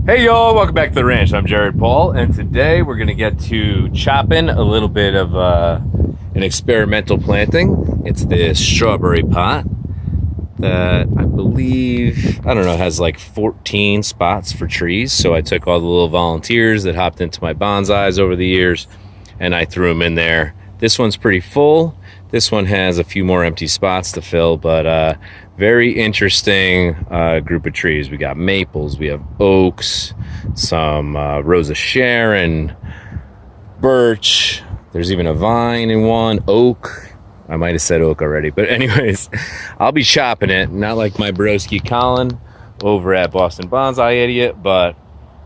Hey y'all, welcome back to the ranch. I'm Jared Paul, and today we're going to get to chopping a little bit of an experimental planting. It's this strawberry pot that I believe, I don't know, has like 14 spots for trees. So I took all the little volunteers that hopped into my bonsais over the years and I threw them in there. This one's pretty full. This one has a few more empty spots to fill, but very interesting group of trees. We got maples, we have oaks, some Rosa Sharon, birch. There's even a vine in one, oak. I might have said oak already, but anyways, I'll be chopping it. Not like my broski Colin over at Boston Bonsai Idiot, but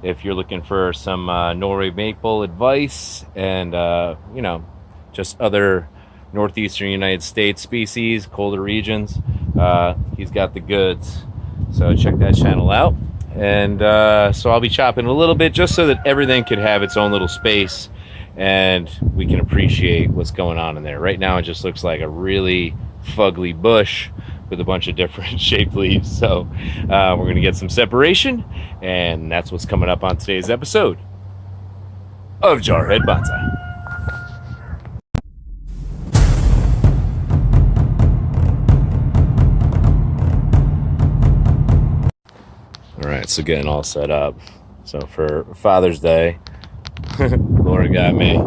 if you're looking for some Norway maple advice and, you know, just other northeastern United States species, colder regions, he's got the goods. So check that channel out. And so I'll be chopping a little bit just so that everything could have its own little space and we can appreciate what's going on in there. Right now it just looks like a really fugly bush with a bunch of different shaped leaves. So we're gonna get some separation, and that's what's coming up on today's episode of Jarhead Bonsai. All right, so getting all set up. So for Father's Day, Laura got me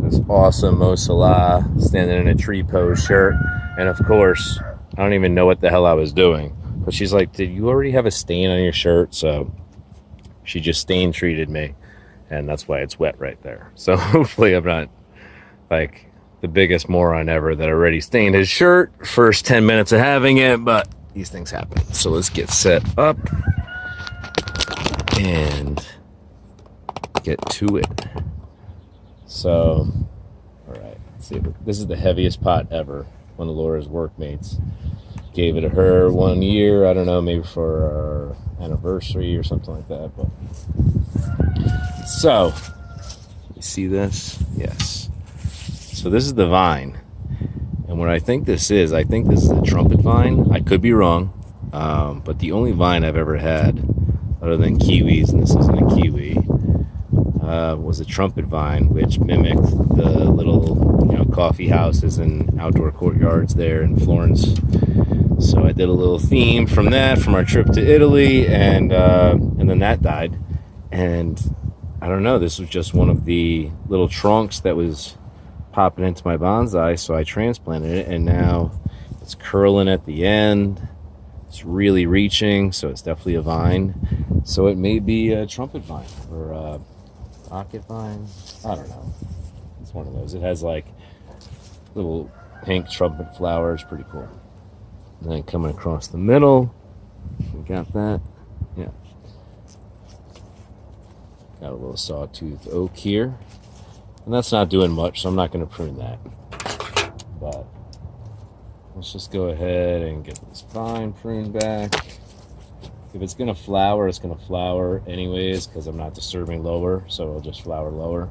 this awesome Mo Salah standing in a tree pose shirt. And of course, I don't even know what the hell I was doing. But she's like, did you already have a stain on your shirt? So she just stain treated me. And that's why it's wet right there. So hopefully I'm not like the biggest moron ever that already stained his shirt first 10 minutes of having it. But these things happen. So let's get set up and get to it. So, all right, let's see. This is the heaviest pot ever. One of Laura's workmates gave it to her 1 year. I don't know, maybe for our anniversary or something like that. But so, you see this? Yes. So this is the vine, and what I think this is a trumpet vine. I could be wrong, but the only vine I've ever had, other than kiwis, and this isn't a kiwi, was a trumpet vine, which mimicked the little, coffee houses and outdoor courtyards there in Florence. So I did a little theme from that, from our trip to Italy, and then that died. And I don't know, this was just one of the little trunks that was popping into my bonsai, so I transplanted it, and now it's curling at the end. It's really reaching, so it's definitely a vine. So it may be a trumpet vine or a pocket vine. I don't know. It's one of those. It has like little pink trumpet flowers. Pretty cool. And then coming across the middle, we got that. Yeah. Got a little sawtooth oak here. And that's not doing much, so I'm not going to prune that. But let's just go ahead and get this vine pruned back. If it's going to flower, it's going to flower anyways because I'm not disturbing lower, so it'll just flower lower.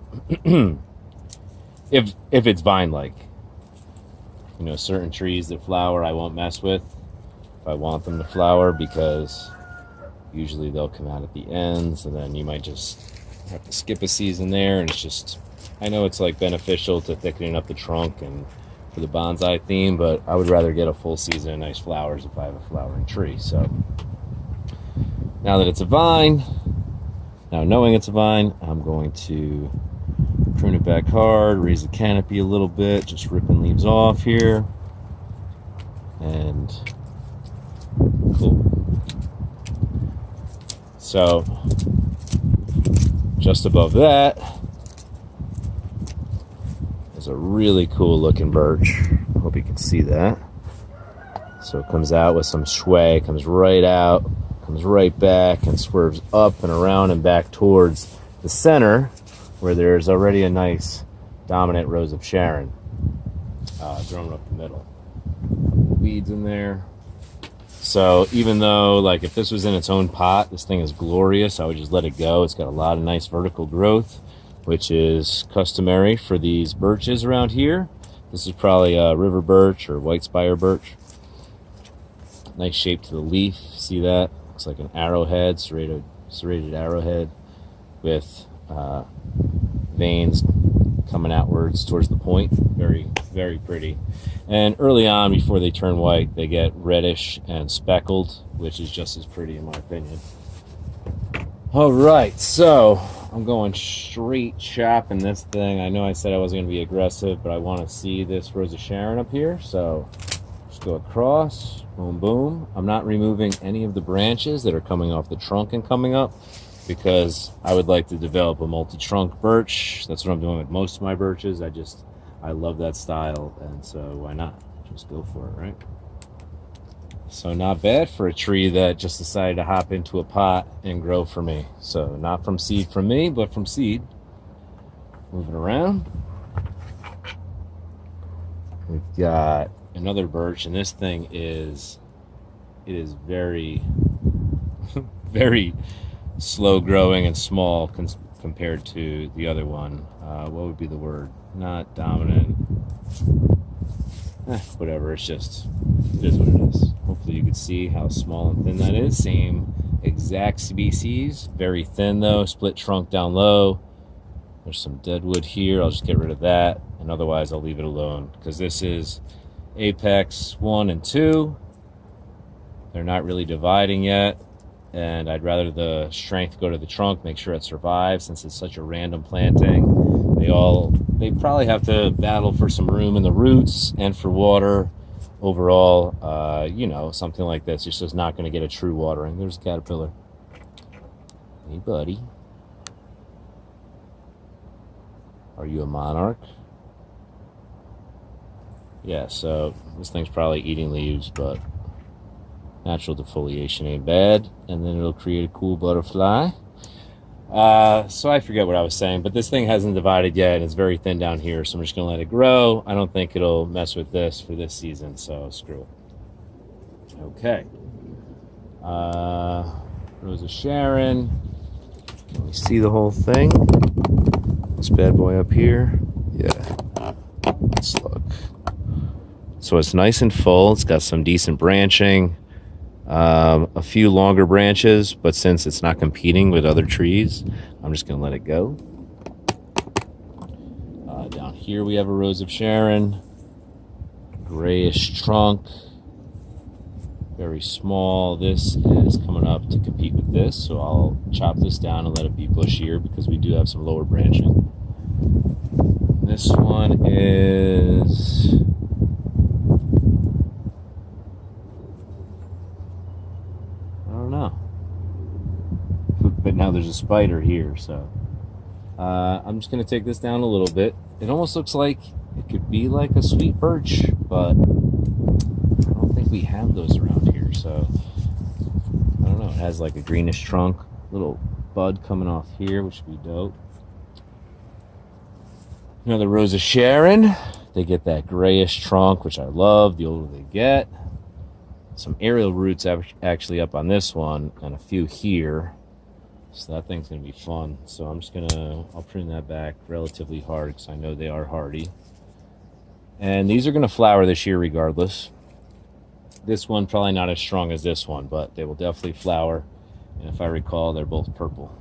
if it's vine-like. Certain trees that flower I won't mess with if I want them to flower, because usually they'll come out at the ends, and then you might just have to skip a season there, and it's just, I know it's like beneficial to thickening up the trunk and for the bonsai theme, but I would rather get a full season of nice flowers if I have a flowering tree. So now that it's a vine, knowing it's a vine, I'm going to prune it back hard, raise the canopy a little bit, just ripping leaves off here, and cool. So just above that is a really cool looking birch. I hope you can see that. So it comes out with some sway, comes right out, comes right back, and swerves up and around and back towards the center, where there's already a nice dominant Rose of Sharon growing up the middle. Weeds in there. So even though, like, if this was in its own pot, this thing is glorious, I would just let it go. It's got a lot of nice vertical growth, which is customary for these birches around here. This is probably a river birch or white spire birch. Nice shape to the leaf. See that? Looks like an arrowhead straight serrated arrowhead with veins coming outwards towards the point. Very, very pretty. And early on, before they turn white, they get reddish and speckled, which is just as pretty in my opinion. All right, so I'm going straight chopping this thing. I know I said I wasn't going to be aggressive, but I want to see this Rose of Sharon up here. So just go across, boom, boom. I'm not removing any of the branches that are coming off the trunk and coming up, because I would like to develop a multi-trunk birch. That's what I'm doing with most of my birches. I love that style, and so why not? Just go for it, right? So not bad for a tree that just decided to hop into a pot and grow for me. So not from seed from me, but from seed. Moving around. We've got another birch, and this thing is very, very slow growing and small compared to the other one. What would be the word? Not dominant. Whatever, it is what it is. Hopefully you can see how small and thin that is. Same exact species, very thin though, split trunk down low. There's some dead wood here. I'll just get rid of that, and otherwise I'll leave it alone, because this is apex 1 and 2. They're not really dividing yet, and I'd rather the strength go to the trunk, make sure it survives, since it's such a random planting. They probably have to battle for some room in the roots and for water overall. Something like this, it's just not going to get a true watering. There's a caterpillar. Hey buddy, are you a monarch? Yeah, so this thing's probably eating leaves, but natural defoliation ain't bad, and then it'll create a cool butterfly. So I forget what I was saying, but this thing hasn't divided yet, and it's very thin down here, so I'm just gonna let it grow. I don't think it'll mess with this for this season, so screw it. Okay. Rose of Sharon. Can we see the whole thing? This bad boy up here. Yeah. Let's look. So it's nice and full. It's got some decent branching. A few longer branches, but since it's not competing with other trees, I'm just going to let it go. Down here we have a Rose of Sharon. Grayish trunk. Very small. This is coming up to compete with this, so I'll chop this down and let it be bushier, because we do have some lower branching. This one is... but now there's a spider here, so I'm just going to take this down a little bit. It almost looks like it could be like a sweet birch, but I don't think we have those around here, so I don't know. It has like a greenish trunk, little bud coming off here, which would be dope. Another Rose of Sharon. They get that grayish trunk, which I love the older they get. Some aerial roots actually up on this one, and a few here. So that thing's going to be fun. So I'm just I'll prune that back relatively hard, because I know they are hardy. And these are going to flower this year regardless. This one probably not as strong as this one, but they will definitely flower. And if I recall, they're both purple.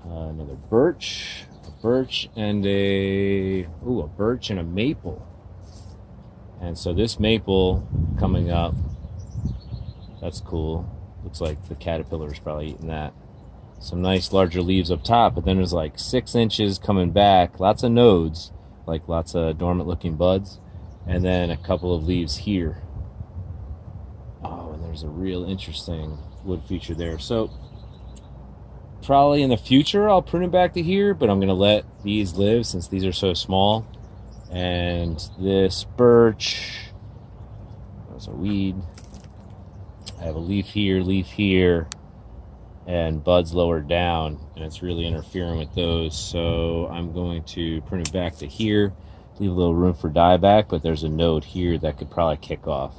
Another birch. A birch and a birch and a maple. And so this maple coming up, that's cool. Looks like the caterpillar is probably eating that. Some nice larger leaves up top, but then there's like 6 inches coming back. Lots of nodes, like lots of dormant looking buds. And then a couple of leaves here. Oh, and there's a real interesting wood feature there. So probably in the future I'll prune it back to here, but I'm going to let these live since these are so small. And this birch, that's a weed. I have a leaf here, and buds lower down, and it's really interfering with those. So I'm going to prune it back to here, leave a little room for dieback, but there's a node here that could probably kick off.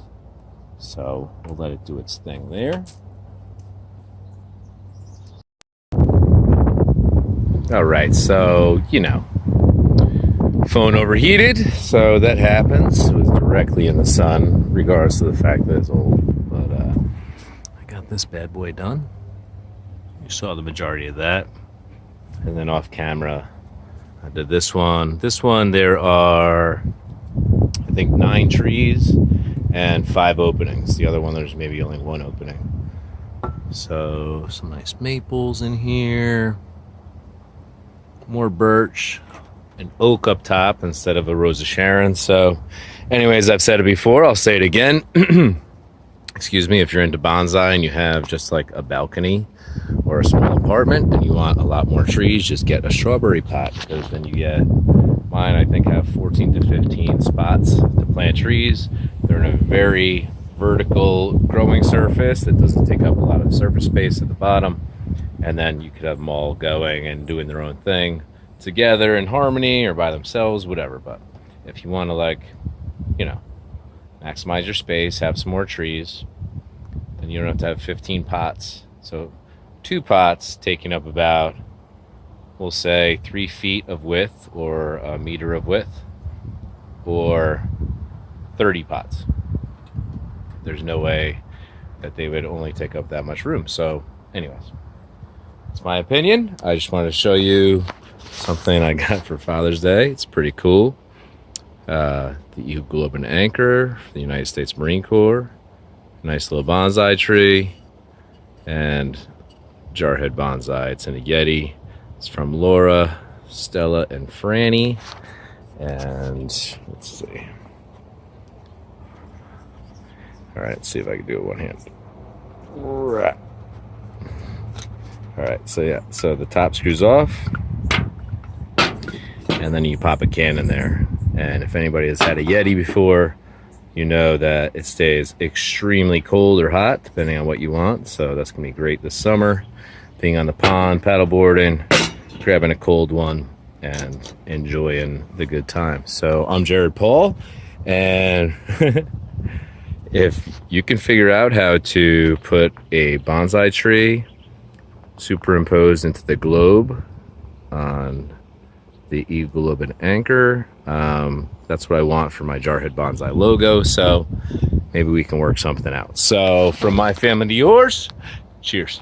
So we'll let it do its thing there. All right, so, phone overheated, so that happens. It was directly in the sun, regardless of the fact that it's old. But I got this bad boy done. You saw the majority of that. And then off camera, I did this one. This one, there are, I think, 9 trees and 5 openings. The other one, there's maybe only 1 opening. So some nice maples in here. More birch. An oak up top instead of a Rose of Sharon. So anyways, I've said it before, I'll say it again. Excuse me, if you're into bonsai and you have just like a balcony or a small apartment and you want a lot more trees, just get a strawberry pot, because then you get, mine I think have 14 to 15 spots to plant trees. They're in a very vertical growing surface that doesn't take up a lot of surface space at the bottom, and then you could have them all going and doing their own thing together in harmony or by themselves, whatever. But if you want to, like, you know, maximize your space, have some more trees, then you don't have to have 15 pots. So 2 pots taking up about, we'll say, 3 feet of width or a meter of width, or 30 pots. There's no way that they would only take up that much room. So anyways, it's my opinion. I just wanted to show you something I got for Father's Day. It's pretty cool. The Eagle Globe and Anchor, the United States Marine Corps, nice little bonsai tree, and Jarhead Bonsai. It's in a Yeti. It's from Laura, Stella, and Franny. And let's see. All right, let's see if I can do it one hand. Right. All right, so yeah, so the top screws off, and then you pop a can in there. And if anybody has had a Yeti before, you know that it stays extremely cold or hot, depending on what you want. So that's gonna be great this summer, being on the pond, paddleboarding, grabbing a cold one, and enjoying the good time. So I'm Jared Paul, and if you can figure out how to put a bonsai tree superimposed into the globe on the Eagle Globe and Anchor, that's what I want for my Jarhead Bonsai logo. So maybe we can work something out. So from my family to yours, cheers.